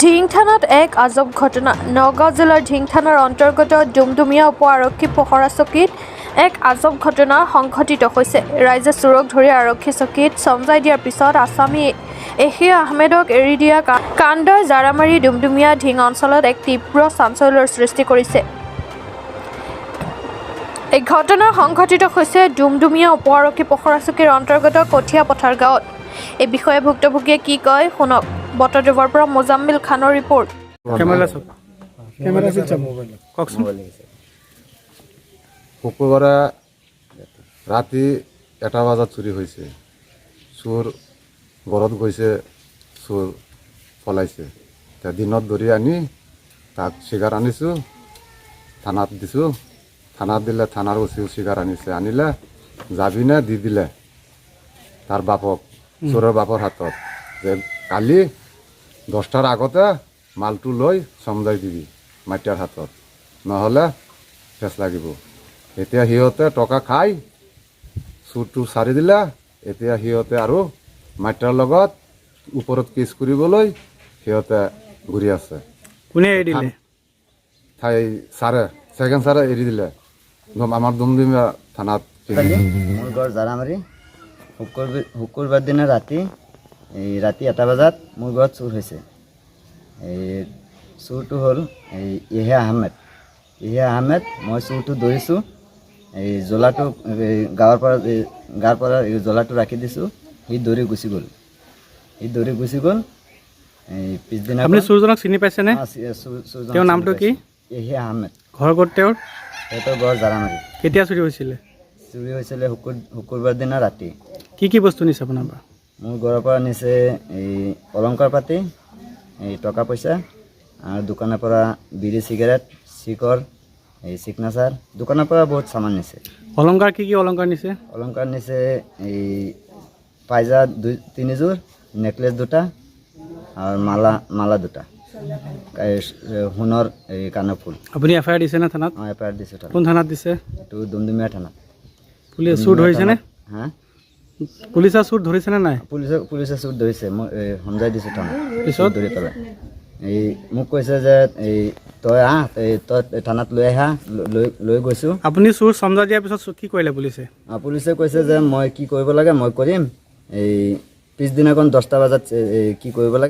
ঢিং থানাত এক আজব ঘটনা। নগাঁও জিলাৰ ঢিং থানাৰ অন্তৰ্গত ডুমডুমীয়া উপ আৰক্ষী পহৰা চকীত এক আজব ঘটনা সংঘটিত হৈছে। ৰাইজে চোৰক ধৰি আৰক্ষী চকীত চমজাই দিয়াৰ পিছত আছামী এহিয়া আহমেদক এৰি দিয়া কাণ্ডই জাৰামাৰী ডুমডুমীয়া ঢিং অঞ্চলত এক তীব্ৰ চাঞ্চল্যৰ সৃষ্টি কৰিছে। এই ঘটনা সংঘটিত হৈছে ডুমডুমীয়া উপ আৰক্ষী পহৰা চকীৰ অন্তৰ্গত কঠীয়া পথাৰ গাঁৱত। এই বিষয়ে ভুক্তভোগীয়ে কি কয় শুনক। বটদ্ৰৱৰ পৰা মোজাম্মিল খানৰ ৰিপৰ্ট। শুক্ৰবাৰে ৰাতি 1টা বজাত চুৰি হৈছে। চোৰ ঘৰত গৈছে, চোৰ পলাইছে। দিনত ধৰি আনি তাক চিগাৰ আনিছোঁ, থানাত দিছোঁ। থানাত দিলে থানাৰ ওচিও চিগাৰ আনিলে যাবিনে দি দিলে তাৰ বাপক, চোৰৰ বাপৰ হাতত যে কালি 10টাৰ আগতে মালটো লৈ চমজাই দিবি মাটিয়াৰ হাতত, নহ'লে ফেচ লাগিব। এতিয়া সিহঁতে টকা খাই চোৰটো চাৰি দিলে। এতিয়া সিহঁতে আৰু মাটিয়াৰ লগত ওপৰত কেছ কৰিবলৈ সিহঁতে ঘূৰি আছে। কোনে এৰি দিলে? ছেকেণ্ড ছাৰে এৰি দিলে আমাৰ ডুমডুমীয়া থানাত। মোৰ ঘৰ জাৰামাৰী। শুক্ৰবাৰ দিনা ৰাতি 1টা বজাত মোৰ ঘৰত চুৰ হৈছে। এই চুৰটো হ'ল ইহিয়া আহমেদ। মই চুৰটো ধৰিছোঁ। এই জ্বলাটো গাঁৱৰ পৰা জ্বলাটো ৰাখি দিছোঁ। সি দৌৰি গুচি গ'ল। এই পিছদিনা আপুনি চুৰজনক চিনি পাইছেনে? তেওঁৰ নামটো কি? ইহিয়া আহমেদ। ঘৰ ক'ত তেওঁৰ? সিহঁতৰ ঘৰ জাৰামাৰী। কেতিয়া চুৰি হৈছিলে? চুৰি হৈছিলে শুক্ৰবাৰ দিনা ৰাতি। কি বস্তু নিছে আপোনাৰ পৰা? মোৰ ঘৰৰ পৰা নিছে এই অলংকাৰ পাতি, এই টকা পইচা, আৰু দোকানৰ পৰা বিড়ি চিগাৰেট, চিকৰ, এই চিগনেচাৰ, দোকানৰ পৰা বহুত সামান নিছে। অলংকাৰ কি অলংকাৰ নিছে? অলংকাৰ নিছে এই পাইজা 3 যোৰ, নেকলেছ 2টা আৰু মালা 2টা, সোণৰ এই কাণৰ ফুল। আপুনি এফআইআৰ দিছেনে থানাত? অঁ, এফআইআৰ দিছোঁ। কোন থানাত দিছে? এইটো ডুমডুমীয়া থানাত। পুলিচে চুৰ ধৰিছেনে? হা, পুলিচে চুৰ ধৰিছেনে নাই? পুলিচে চুৰ ধৰিছে। মই সঞ্জাই দিছোঁ থানাত। পিছত ধৰি পেলাই এই মোক কৈছে যে তই থানাত লৈ আহা। লৈ গৈছোঁ। আপুনি চুৰ চমজা দিয়াৰ পিছত কি কৰিলে পুলিচে? পুলিচে কৈছে যে মই কি কৰিব লাগে মই কৰিম। এই পিছদিনাখন 10টা বজাত কি কৰিব লাগে